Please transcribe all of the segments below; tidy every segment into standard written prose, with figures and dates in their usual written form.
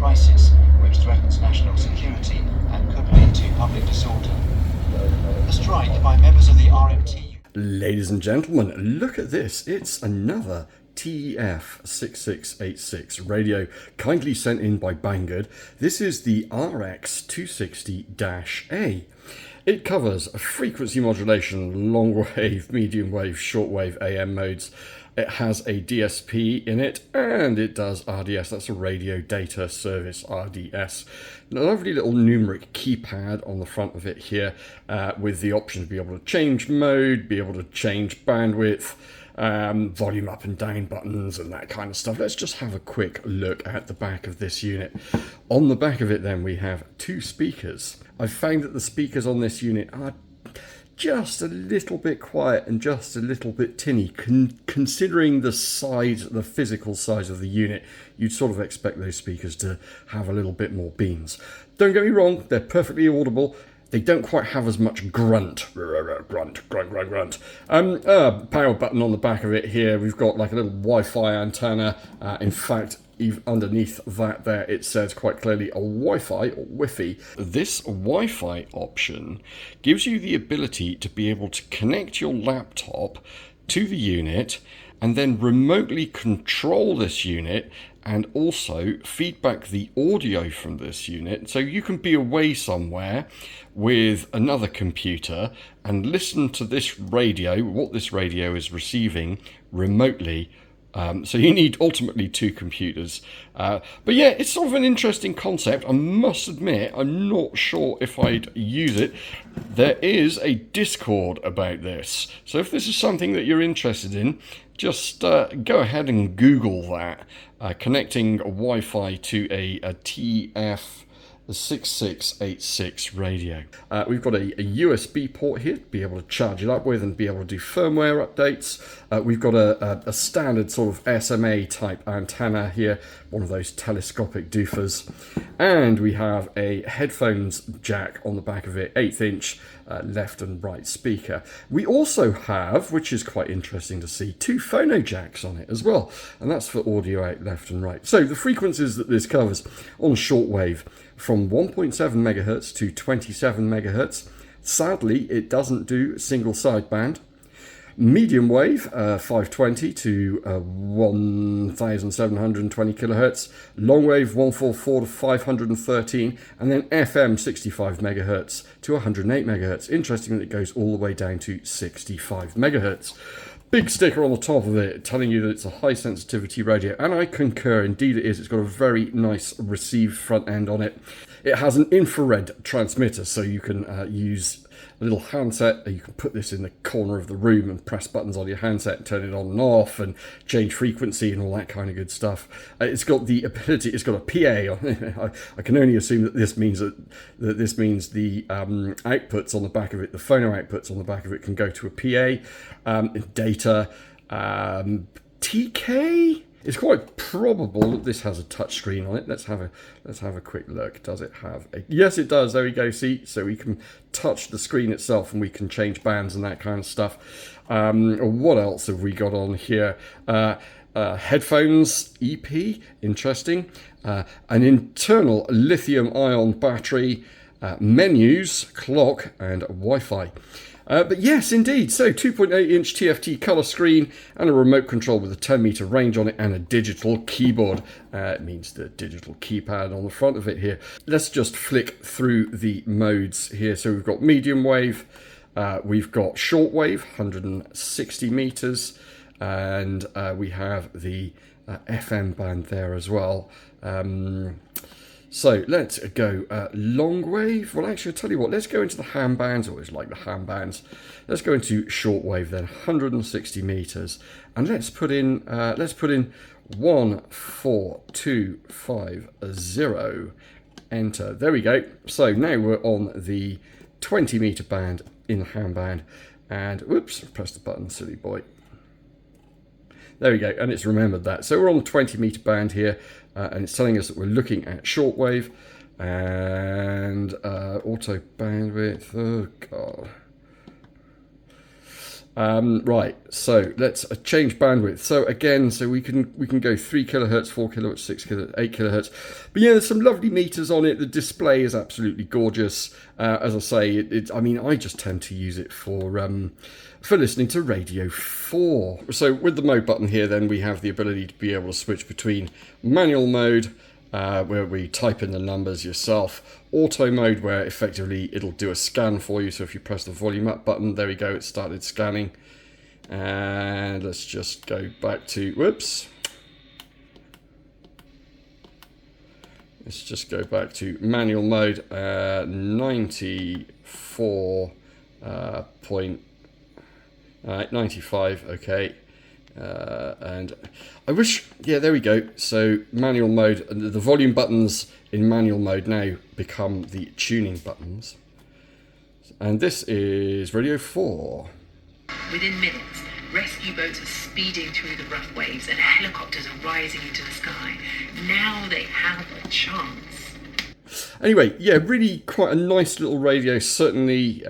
crisis which threatens national security and could lead to public disorder. A strike by members of the RMT. Ladies and gentlemen, look at this. It's another TEF6686 radio, kindly sent in by BangGood. This is the RX260-A. It covers frequency modulation, long wave, medium wave, short wave, AM modes. It has a DSP in it, and it does RDS. That's a radio data service, RDS. A lovely little numeric keypad on the front of it here, with the option to be able to change mode, be able to change bandwidth, volume up and down buttons and that kind of stuff. Let's just have a quick look at the back of this unit. On the back of it then we have two speakers. I've found that the speakers on this unit are just a little bit quiet and just a little bit tinny. Considering the size, the physical size of the unit, you'd sort of expect those speakers to have a little bit more beans. Don't get me wrong, they're perfectly audible. They don't quite have as much grunt. Grunt. Power button on the back of it here. We've got like a little Wi-Fi antenna. In fact, even underneath that there, it says quite clearly a Wi-Fi or Wi-Fi. This Wi-Fi option gives you the ability to be able to connect your laptop to the unit and then remotely control this unit and also feedback the audio from this unit. So you can be away somewhere with another computer and listen to this radio, what this radio is receiving remotely. So you need ultimately two computers. But yeah, it's sort of an interesting concept. I must admit, I'm not sure if I'd use it. There is a Discord about this. So if this is something that you're interested in, just go ahead and Google that. Connecting Wi-Fi to a TEF6686 radio. We've got a USB port here to be able to charge it up with and be able to do firmware updates. We've got a standard sort of SMA type antenna here, one of those telescopic doofers. And we have a headphones jack on the back of it, 1/8 inch left and right speaker. We also have, which is quite interesting to see, two phono jacks on it as well. And that's for audio out left and right. So the frequencies that this covers on shortwave, from 1.7 megahertz to 27 megahertz. Sadly, it doesn't do single sideband. Medium wave, 520 to 1720 kilohertz. Long wave, 144 to 513. And then FM, 65 megahertz to 108 megahertz. Interesting that it goes all the way down to 65 megahertz. Big sticker on the top of it telling you that it's a high sensitivity radio, and I concur, indeed it is. It's got a very nice receive front end on it. It has an infrared transmitter, so you can use a little handset. You can put this in the corner of the room and press buttons on your handset and turn it on and off and change frequency and all that kind of good stuff. It's got the ability, it's got a PA on it. I can only assume that this means the outputs on the back of it, the phono outputs on the back of it, can go to a PA, data, TK. It's quite probable that this has a touch screen on it. Let's have a quick look. Does it have a... Yes, it does. There we go. See, so we can touch the screen itself and we can change bands and that kind of stuff. What else have we got on here? Headphones EP, interesting. An internal lithium-ion battery, menus, clock, and Wi-Fi. But yes, indeed. So 2.8 inch TFT color screen and a remote control with a 10 meter range on it and a digital keyboard. It means the digital keypad on the front of it here. Let's just flick through the modes here. So we've got medium wave, we've got short wave, 160 meters, and we have the FM band there as well. So let's go long wave. Well, actually, I'll tell you what, let's go into the ham bands. I always like the ham bands. Let's go into short wave then, 160 meters. And let's put in 14250. Enter. There we go. So now we're on the 20 meter band in the ham band. And whoops, press the button, silly boy. There we go, and it's remembered that. So we're on the 20 meter band here, and it's telling us that we're looking at shortwave and auto bandwidth. Oh god. Right, so let's change bandwidth. So again, so we can go 3 kilohertz, 4 kilohertz, 6 kilohertz, 8 kilohertz. But yeah, there's some lovely meters on it. The display is absolutely gorgeous. As I say, I mean, I just tend to use it for listening to Radio 4. So with the mode button here, then we have the ability to be able to switch between manual mode, where we type in the numbers yourself, auto mode, where effectively it'll do a scan for you. So if you press the volume up button, there we go, it started scanning. And let's just go back to, whoops. Let's just go back to manual mode, 95, okay. And I wish, yeah, there we go. So manual mode, and the volume buttons in manual mode now become the tuning buttons. And this is Radio 4. Within minutes, rescue boats are speeding through the rough waves and helicopters are rising into the sky. Now they have a chance. Anyway, yeah, really quite a nice little radio. Certainly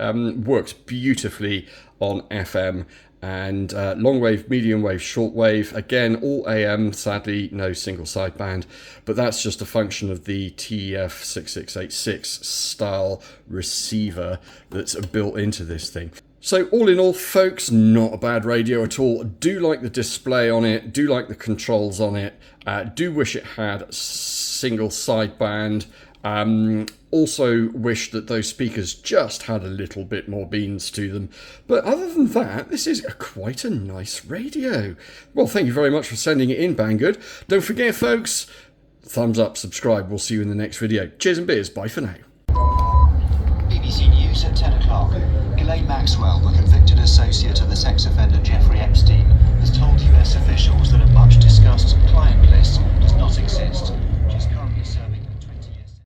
works beautifully on FM and long wave, medium wave, short wave. Again, all AM, sadly, no single sideband, but that's just a function of the TEF6686 style receiver that's built into this thing. So all in all, folks, not a bad radio at all. Do like the display on it, do like the controls on it, do wish it had single sideband. Also wish that those speakers just had a little bit more beans to them. But other than that, this is quite a nice radio. Well, thank you very much for sending it in, BangGood. Don't forget, folks, thumbs up, subscribe. We'll see you in the next video. Cheers and beers. Bye for now. BBC News at 10 o'clock. Ghislaine Maxwell, the convicted associate of the sex offender Jeffrey Epstein, has told US officials that a much discussed client list does not exist.